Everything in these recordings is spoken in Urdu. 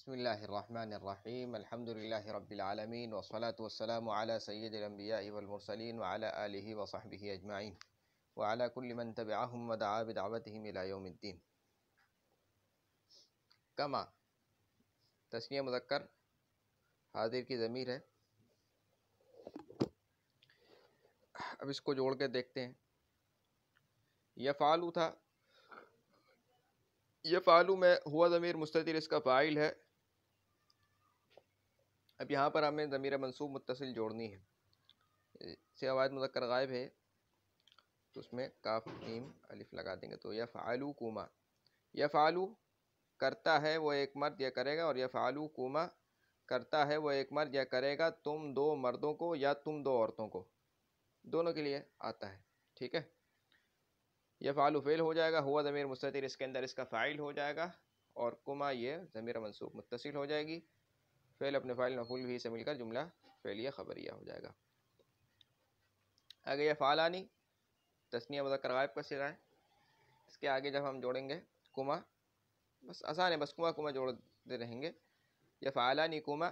بسم اللہ الرحمن الرحیم الحمد للہ رب العالمین والصلاة والسلام علی سید الانبیاء والمرسلین وعلی آلہ وصحبہ اجمعین وعلی کل من تبعہم ودعا بدعوتہم الی یوم الدین۔ کما تثنیہ مذکر حاضر کی ضمیر ہے۔ اب اس کو جوڑ کے دیکھتے ہیں۔ یفعلو تھا، یفعلو میں ہوا ضمیر مستتر اس کا فاعل ہے۔ اب یہاں پر ہمیں ضمیر منصوب متصل جوڑنی ہے۔ صیغہ واحد مذکر غائب ہے تو اس میں کاف میم الف لگا دیں گے، تو یفعلو کوما، یفعلو کرتا ہے وہ ایک مرد یا کرے گا، اور یفعلو کوما کرتا ہے وہ ایک مرد یا کرے گا تم دو مردوں کو یا تم دو عورتوں کو، دونوں کے لیے آتا ہے۔ ٹھیک ہے، یفعلو فعل ہو جائے گا، ہوا ضمیر مستتر اس کے اندر اس کا فاعل ہو جائے گا، اور کما یہ ضمیر منصوب متصل ہو جائے گی۔ فعل اپنے فاعل مفعول بھی سے مل کر جملہ فعلیہ خبریہ ہو جائے گا۔ آگے یفعلانی تثنیہ مذکر غائب کا صیغہ ہے۔ اس کے آگے جب ہم جوڑیں گے کما، بس آسان ہے، بس کما کما جوڑتے رہیں گے۔ یفعلانی کما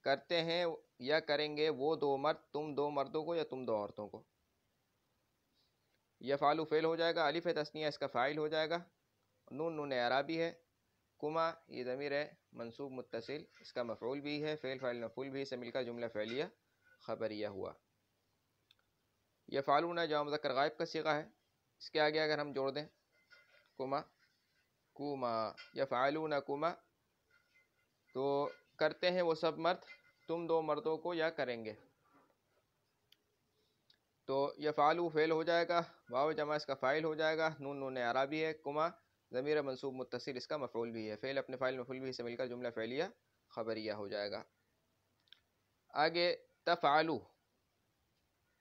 کرتے ہیں یا کریں گے وہ دو مرد تم دو مردوں کو یا تم دو عورتوں کو۔ یفعلو فعل ہو جائے گا، الف تثنیہ اس کا فاعل ہو جائے گا، نون اعرابی ہے، کما یہ ضمیر ہے منصوب متصل اس کا مفعول بھی ہے، فعل فاعل مفعول بھی سے مل کر جملہ فعلیہ خبریہ ہوا۔ یفعلون جمع مذکر غائب کا صیغہ ہے۔ اس کے آگے اگر ہم جوڑ دیں کما، کوما یفعلون کما، تو کرتے ہیں وہ سب مرد تم دو مردوں کو یا کریں گے، تو یفعلو فعل ہو جائے گا، واو جمع اس کا فاعل ہو جائے گا، نون اعرابی ہے، کما ضمیر منصوب متصل اس کا مفعول بھی ہے، فعل اپنے فاعل مفعول بھی سے مل کر جملہ فعلیہ خبریہ ہو جائے گا۔ آگے تفعلو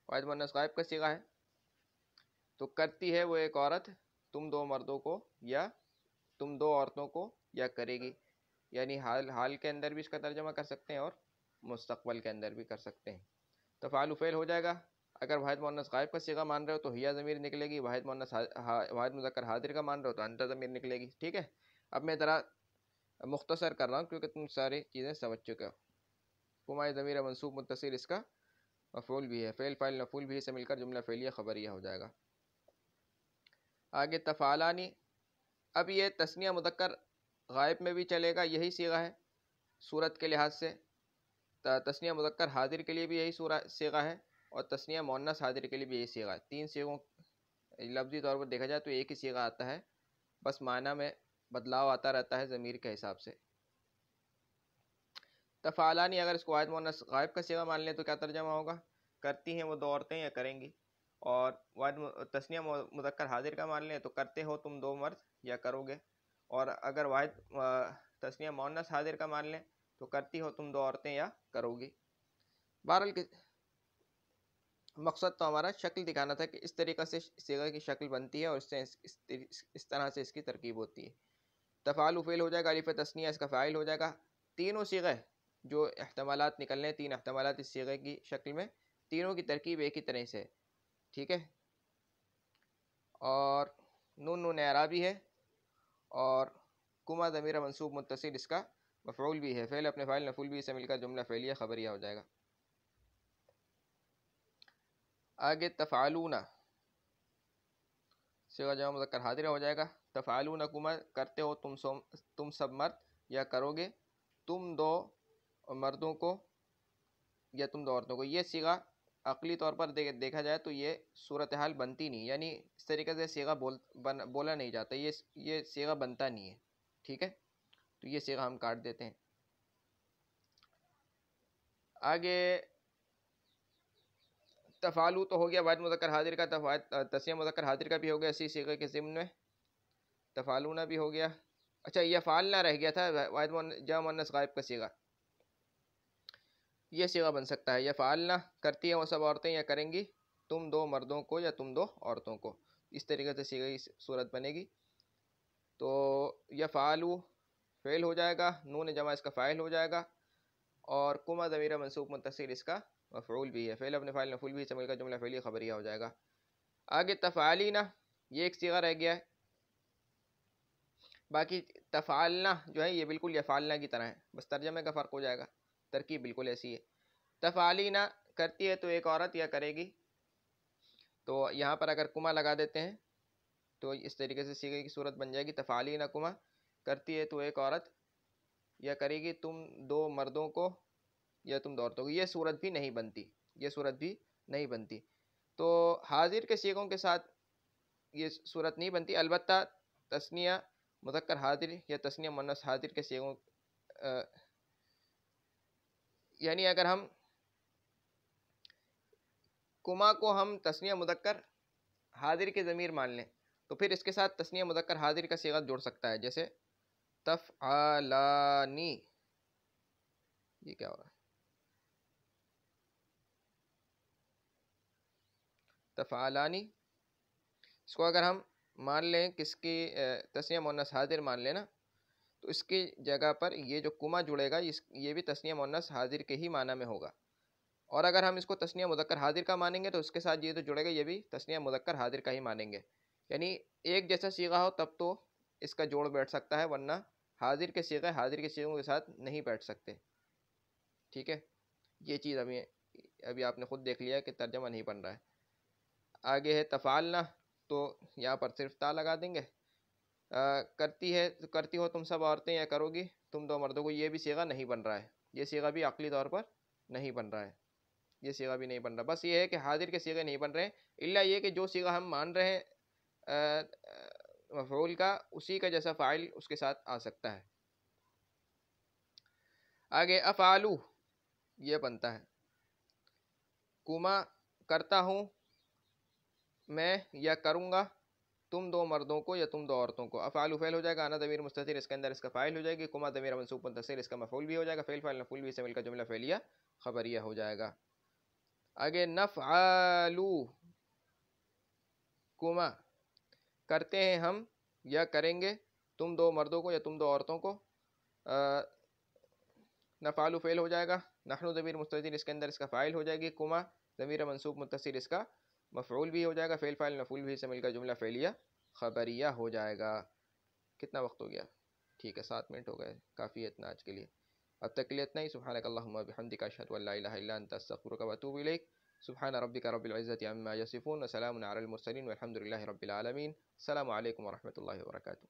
واحد مؤنث غائب کا صیغہ ہے، تو کرتی ہے وہ ایک عورت تم دو مردوں کو یا تم دو عورتوں کو یا کرے گی، یعنی حال کے اندر بھی اس کا ترجمہ کر سکتے ہیں اور مستقبل کے اندر بھی کر سکتے ہیں۔ تفعلو فعل ہو جائے گا، اگر واحد مؤنث غائب کا صیغہ مان رہے ہو تو ہیا ضمیر نکلے گی، واحد مذکر حاضر کا مان رہے ہو تو انت ضمیر نکلے گی۔ ٹھیک ہے، اب میں ذرا مختصر کر رہا ہوں کیونکہ تم ساری چیزیں سمجھ چکے ہو۔ کما ضمیر منصوب متصل اس کا مفعول بھی ہے، فعل فاعل مفعول بھی سے مل کر جملہ فعلیہ خبریہ ہو جائے گا۔ آگے تفعلانی، اب یہ تثنیہ مذکر غائب میں بھی چلے گا، یہی صیغہ ہے صورت کے لحاظ سے، تثنیہ مذکر حاضر کے لیے بھی یہی صیغہ ہے، اور تثنیہ مؤنث حاضر کے لیے بھی یہی صیغہ ہے۔ تین صیغوں لفظی طور پر دیکھا جائے تو ایک ہی صیغہ آتا ہے، بس معنی میں بدلاؤ آتا رہتا ہے ضمیر کے حساب سے۔ تفعلانی اگر اس کو واحد مؤنث غائب کا صیغہ مان لیں تو کیا ترجمہ ہوگا؟ کرتی ہیں وہ دو عورتیں یا کریں گی، اور تثنیہ مذکر حاضر کا مان لیں تو کرتے ہو تم دو مرد یا کرو گے، اور اگر واحد تثنیہ مؤنث حاضر کا مان لیں تو کرتی ہو تم دو عورتیں یا کرو گی۔ بہرحال مقصد تو ہمارا شکل دکھانا تھا کہ اس طریقے سے صیغہ کی شکل بنتی ہے اور اس طرح سے اس کی ترکیب ہوتی ہے۔ تفعلو فعل ہو جائے گا، الف تثنیہ اس کا فاعل ہو جائے گا۔ تینوں صیغے جو احتمالات نکلنے، تین احتمالات اس صیغے کی شکل میں، تینوں کی ترکیب ایک ہی طرح سے ہے۔ ٹھیک ہے، اور نون اعرابی ہے، اور کما ضمیر منصوب متصل اس کا مفعول بھی ہے، فعل اپنے فاعل مفعول بھی سے مل کر جملہ فعلیہ خبریہ ہو جائے گا۔ آگے تفعلون صیغہ جمع مذکر حاضر ہو جائے گا، تفعلون کما کرتے ہو تم سب مرد یا کرو گے تم دو مردوں کو یا تم دو عورتوں کو۔ یہ صیغہ عقلی طور پر دیکھا جائے تو یہ صورتحال بنتی نہیں، یعنی اس طریقے سے صیغہ بولا نہیں جاتا، یہ صیغہ بنتا نہیں ہے۔ ٹھیک ہے، تو یہ صیغہ ہم کاٹ دیتے ہیں۔ آگے تفعلو تو ہو گیا واحد مذکر حاضر کا، تثنیہ مذکر حاضر کا بھی ہو گیا اسی صیغے کے ضمن میں، تفعلون بھی ہو گیا۔ اچھا، یفعلنا رہ گیا تھا، واحد جمع مؤنث غائب کا صیغہ، یہ صیغہ بن سکتا ہے، یفعلنا کرتی ہیں وہ سب عورتیں یا کریں گی تم دو مردوں کو یا تم دو عورتوں کو، اس طریقے سے صیغے کی صورت بنے گی۔ تو یفعلو فعل ہو جائے گا، نون جمع اس کا فاعل ہو جائے گا، اور کما ضمیر منصوب متصل اس کا مفعول بھی ہے، فعل اپنے فاعل مفعول بھی سے مل کر جملہ فعلیہ خبریہ ہو جائے گا۔ آگے تفعلینا، یہ ایک صیغہ رہ گیا ہے، باقی تفعلنا جو ہے یہ بالکل یفعلنا کی طرح ہے، بس ترجمے کا فرق ہو جائے گا، ترکیب بالکل ایسی ہے۔ تفعلینا کرتی ہے تو ایک عورت یا کرے گی، تو یہاں پر اگر کما لگا دیتے ہیں تو اس طریقے سے صیغے کی صورت بن جائے گی تفعلینا کما، کرتی ہے تو ایک عورت یا کرے گی تم دو مردوں کو یا تم دو عورتوں کو، یہ صورت بھی نہیں بنتی، یہ صورت بھی نہیں بنتی۔ تو حاضر کے صیغوں کے ساتھ یہ صورت نہیں بنتی، البتہ تثنیہ مذکر حاضر یا تثنیہ مؤنث حاضر کے صیغوں یعنی اگر ہم کما کو ہم تثنیہ مذکر حاضر کے ضمیر مان لیں تو پھر اس کے ساتھ تثنیہ مذکر حاضر کا صیغہ جوڑ سکتا ہے، جیسے تفعلانی، یہ کیا ہو رہا ہے، تفعلانی، اس کو اگر ہم مان لیں کس کی تثنیہ مؤنث حاضر مان لینا تو اس کی جگہ پر یہ جو کما جڑے گا یہ بھی تثنیہ مؤنث حاضر کے ہی معنی میں ہوگا، اور اگر ہم اس کو تثنیہ مذکر حاضر کا مانیں گے تو اس کے ساتھ یہ جو جڑے گا یہ بھی تثنیہ مذکر حاضر کا ہی مانیں گے، یعنی ایک جیسا صیغہ ہو تب تو اس کا جوڑ بیٹھ سکتا ہے، ورنہ حاضر کے صیغے حاضر کے صیغوں کے ساتھ نہیں بیٹھ سکتے، ٹھیک ہے۔ یہ چیز ابھی آپ نے خود دیکھ لیا کہ ترجمہ نہیں بن رہا ہے۔ آگے ہے تفعلنا، تو یہاں پر صرف تا لگا دیں گے۔ کرتی ہو تم سب عورتیں یا کرو گی تم دو مردوں کو، یہ بھی صیغہ نہیں بن رہا ہے، یہ صیغہ بھی عقلی طور پر نہیں بن رہا ہے، یہ صیغہ بھی نہیں بن رہا، بس یہ ہے کہ حاضر کے صیغے نہیں بن رہے ہیں، الا یہ کہ جو صیغہ ہم مان رہے ہیں مفعول کا اسی کا جیسا فاعل اس کے ساتھ آ سکتا ہے۔ آگے افعالو یہ بنتا ہے کما کرتا ہوں میں یا کروں گا تم دو مردوں کو یا تم دو عورتوں کو، افعالو فعل ہو جائے گا، انا ضمیر مستتر اس کے اندر اس کا فاعل ہو جائے گی، کما ضمیر منصوب متصل اس کا مفعول بھی ہو جائے گا، فعل فاعل مفعول بھی سے مل کر جملہ فعلیہ خبریہ ہو جائے گا۔ آگے نفعلو کما کرتے ہیں ہم یا کریں گے تم دو مردوں کو یا تم دو عورتوں کو، نفعلو فعل ہو جائے گا، نحن ضمیر مستتر اس کے اندر اس کا فاعل ہو جائے گی، کما ضمیر منصوب متصل اس کا مفعول بھی ہو جائے گا، فعل فاعل مفعول بھی سے مل کر جملہ فعلیہ خبریہ ہو جائے گا۔ کتنا وقت ہو گیا؟ ٹھیک ہے 7 منٹ ہو گئے، کافی ہے اتنا آج کے لیے، اب تک کے لیے اتنا ہی۔ سبحانک اللہم و بحمدک اشہد ان لا الہ الا انت استغفرک و اتوب الیک۔ سبحان ربک رب العزۃ عما یصفون وسلام علی المرسلین والحمد للہ رب العالمین۔ السلام علیکم ورحمۃ اللہ وبرکاتہ۔